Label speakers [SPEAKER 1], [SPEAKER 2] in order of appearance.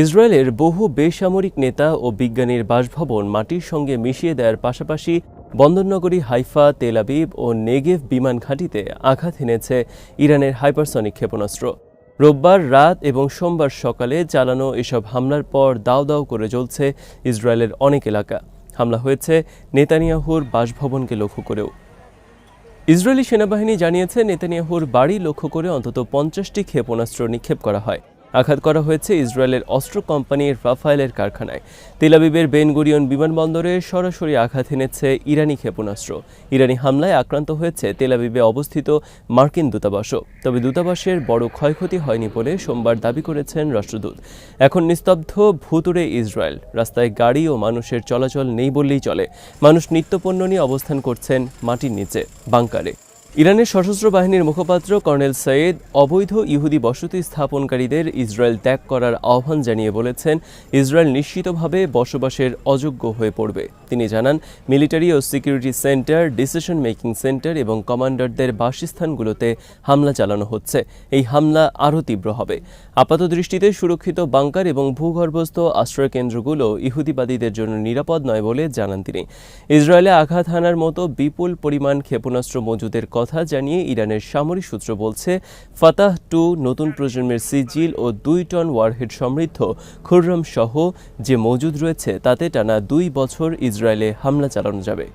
[SPEAKER 1] ইসরায়েলের বহু বেসামরিক নেতা ও বিজ্ঞানীর বাসভবন মাটির সঙ্গে মিশিয়ে দেওয়ার পাশাপাশি বন্দরনগরী হাইফা, তেল আবিব ও নেগেভ বিমান ঘাঁটিতে আঘাত হেনেছে ইরানের হাইপারসনিক ক্ষেপণাস্ত্র। রোববার রাত এবং সোমবার সকালে চালানো এসব হামলার পর দাউ দাউ করে জ্বলছে ইসরায়েলের অনেক এলাকা। হামলা হয়েছে নেতানিয়াহুর বাসভবনকে লক্ষ্য করেও। ইসরায়েলি সেনাবাহিনী জানিয়েছে, নেতানিয়াহুর বাড়ি লক্ষ্য করে অন্তত ৫০টি ক্ষেপণাস্ত্র নিক্ষেপ করা হয়। আঘাত করা হয়েছে ইসরায়েলের অস্ত্র কোম্পানির রাফায়েলের কারখানায়। তেল আবিবের বেন গুরিয়ন বিমানবন্দরে সরাসরি আঘাত হেনেছে ইরানি ক্ষেপণাস্ত্র। ইরানি হামলায় আক্রান্ত হয়েছে তেল আবিবে অবস্থিত মার্কিন দূতাবাসও। তবে দূতাবাসের বড় ক্ষয়ক্ষতি হয়নি বলে সোমবার দাবি করেছেন রাষ্ট্রদূত। এখন নিস্তব্ধ ভুতুড়ে ইসরায়েল। রাস্তায় গাড়ি ও মানুষের চলাচল নেই বললেই চলে। মানুষ নিত্যপণ্য নিয়ে অবস্থান করছেন মাটির নিচে, বাংকারে। ইরানের সশস্ত্র বাহিনীর মুখপাত্র কর্নেল সৈয়দ অবৈধ ইহুদি বসতি স্থাপনকারীদের ইসরায়েল ত্যাগ করার আহ্বান জানিয়ে বলেছেন, ইসরায়েল নিশ্চিতভাবে বসবাসের অযোগ্য হয়ে পড়বে। তিনি জানান, মিলিটারি ও security centre, decision making centre এবং কমান্ডারদের বাসস্থানগুলোতে হামলা চালানো হচ্ছে। এই হামলা আরও তীব্র হবে। আপাতদৃষ্টিতে সুরক্ষিত বাংকার এবং ভূগর্ভস্থ আশ্রয়কেন্দ্রগুলো ইহুদিবাদীদের জন্য নিরাপদ নয় বলে জানান তিনি। ইসরায়েলে আঘাত হানার মতো বিপুল পরিমাণ ক্ষেপণাস্ত্র মজুদের কথা জানিয়ে ইরানের সামরিক সূত্র বলছে, ফাতাহ-2 নতুন প্রজন্মের সিজিল ও 2 টন ওয়ারহেড সমৃদ্ধ খুররম সহ যে মজুদ রয়েছে তাতে টানা 2 বছর ইসরায়েলে হামলা চালানো যাবে।